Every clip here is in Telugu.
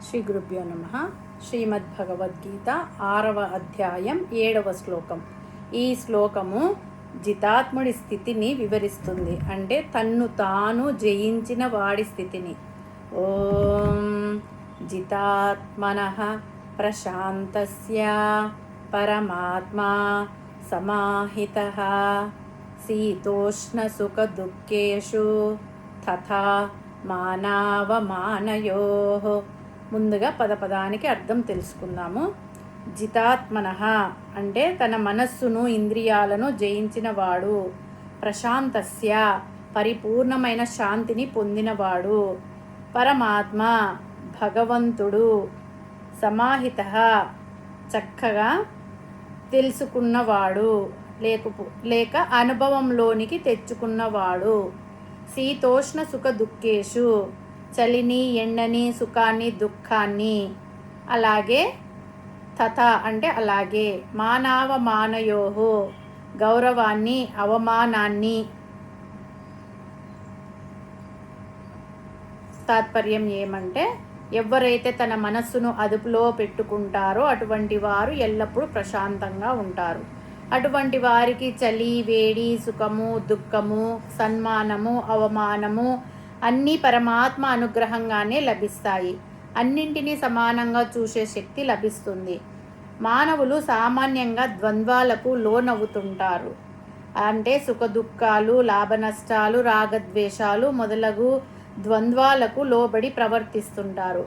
శ్రీ గురుభ్యో నమః. శ్రీమద్భగవద్గీత 6వ అధ్యాయం 7వ శ్లోకం. ఈ శ్లోకము జితాత్ముడి స్థితిని వివరిస్తుంది. అంటే తన్ను తాను జయించిన వాడి స్థితిని. ఓం జితాత్మనః ప్రశాంతస్య పరమాత్మా సమాహితః శీతోష్ణసుఖదుఃఖేషు తథా మానవమానయోః. ముందుగా పదపదానికి అర్థం తెలుసుకుందాము. జితాత్మనః అంటే తన మనస్సును ఇంద్రియాలను జయించినవాడు. ప్రశాంతస్య పరిపూర్ణమైన శాంతిని పొందినవాడు. పరమాత్మ భగవంతుడు. సమాహితః చక్కగా తెలుసుకున్నవాడు లేక అనుభవంలోనికి తెచ్చుకున్నవాడు. శీతోష్ణ సుఖ దుఃఖేషు చలిని ఎండని సుఖాన్ని దుఃఖాన్ని. అలాగే తథ అంటే అలాగే. మానవమానయోహో గౌరవాన్ని అవమానాన్ని. తాత్పర్యం ఏమంటే ఎవరైతే తన మనస్సును అదుపులో పెట్టుకుంటారో అటువంటి వారు ఎల్లప్పుడూ ప్రశాంతంగా ఉంటారు. అటువంటి వారికి చలి వేడి సుఖము దుఃఖము సన్మానము అవమానము అన్నీ పరమాత్మ అనుగ్రహంగానే లభిస్తాయి. అన్నింటినీ సమానంగా చూసే శక్తి లభిస్తుంది. మానవులు సామాన్యంగా ద్వంద్వాలకు లోనవుతుంటారు. అంటే సుఖ దుఃఖాలు లాభ నష్టాలు రాగద్వేషాలు మొదలగు ద్వంద్వాలకు లోబడి ప్రవర్తిస్తుంటారు.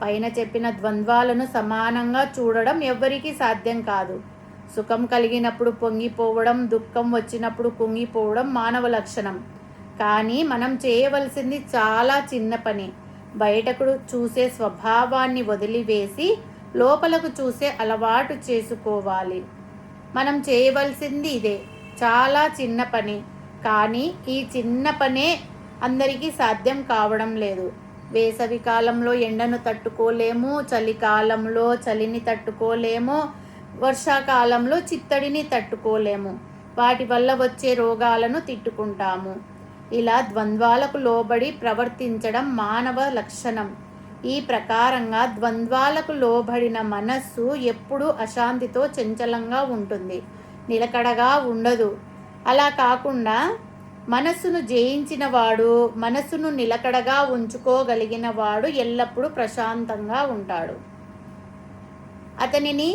పైన చెప్పిన ద్వంద్వాలను సమానంగా చూడడం ఎవ్వరికీ సాధ్యం కాదు. సుఖం కలిగినప్పుడు పొంగిపోవడం దుఃఖం వచ్చినప్పుడు కుంగిపోవడం మానవ లక్షణం. కానీ మనం చేయవలసింది చాలా చిన్న పని. బయటకు చూసే స్వభావాన్ని వదిలివేసి లోపలకు చూసే అలవాటు చేసుకోవాలి. మనం చేయవలసింది ఇదే. చాలా చిన్న పని. కానీ ఈ చిన్న పనే అందరికీ సాధ్యం కావడం లేదు. వేసవి కాలంలో ఎండను తట్టుకోలేము, చలికాలంలో చలిని తట్టుకోలేము, వర్షాకాలంలో చిత్తడిని తట్టుకోలేము. వాటి వల్ల వచ్చే రోగాలను తిట్టుకుంటాము. ఇలా ద్వంద్వాలకు లోబడి ప్రవర్తించడం మానవ లక్షణం. ఈ ప్రకారంగా ద్వంద్వాలకు లోబడిన మనస్సు ఎప్పుడూ అశాంతితో చంచలంగా ఉంటుంది, నిలకడగా ఉండదు. అలా కాకుండా మనస్సును జయించిన వాడు, మనస్సును నిలకడగా ఉంచుకోగలిగిన వాడు ఎల్లప్పుడూ ప్రశాంతంగా ఉంటాడు. అతనిని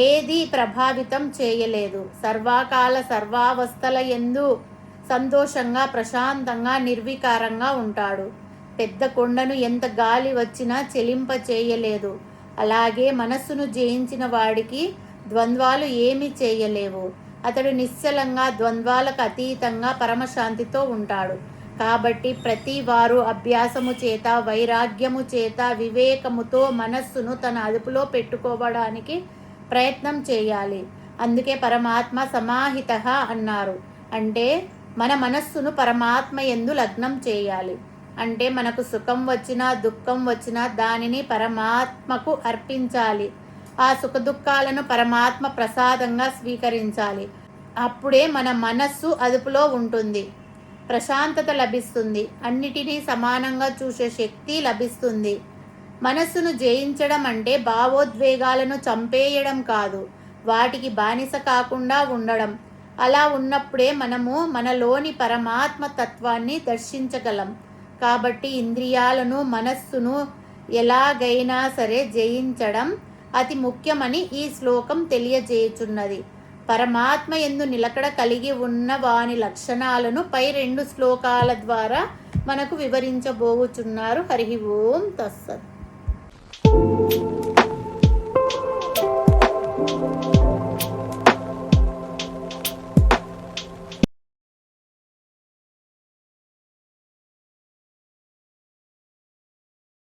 ఏది ప్రభావితం చేయలేదు. సర్వకాల సర్వావస్థల యందు సంతోషంగా ప్రశాంతంగా నిర్వికారంగా ఉంటాడు. పెద్ద కొండను ఎంత గాలి వచ్చినా చెలింప చేయలేదు. అలాగే మనస్సును జయించిన వాడికి ద్వంద్వాలు ఏమీ చేయలేవు. అతడు నిశ్చలంగా ద్వంద్వాలకు అతీతంగా పరమశాంతితో ఉంటాడు. కాబట్టి ప్రతి వారు అభ్యాసము చేత వైరాగ్యము చేత వివేకముతో మనస్సును తన అదుపులో పెట్టుకోవడానికి ప్రయత్నం చేయాలి. అందుకే పరమాత్మ సమాహితః అన్నారు. అంటే మన మనస్సును పరమాత్మ యందు లగ్నం చేయాలి. అంటే మనకు సుఖం వచ్చినా దుఃఖం వచ్చినా దానిని పరమాత్మకు అర్పించాలి. ఆ సుఖ దుఃఖాలను పరమాత్మ ప్రసాదంగా స్వీకరించాలి. అప్పుడే మన మనస్సు అదుపులో ఉంటుంది, ప్రశాంతత లభిస్తుంది, అన్నిటినీ సమానంగా చూసే శక్తి లభిస్తుంది. మనస్సును జయించడం అంటే భావోద్వేగాలను చంపేయడం కాదు, వాటికి బానిస కాకుండా ఉండడం. అలా ఉన్నప్పుడే మనము మనలోని పరమాత్మ తత్వాన్ని దర్శించగలం. కాబట్టి ఇంద్రియాలను మనస్సును ఎలాగైనా సరే జయించడం అతి ముఖ్యమని ఈ శ్లోకం తెలియజేయుచున్నది. పరమాత్మ యందు నిలకడ కలిగి ఉన్న వాని లక్షణాలను పై 2 శ్లోకాల ద్వారా మనకు వివరించబోచున్నారు. హరి ఓం తస్సత్.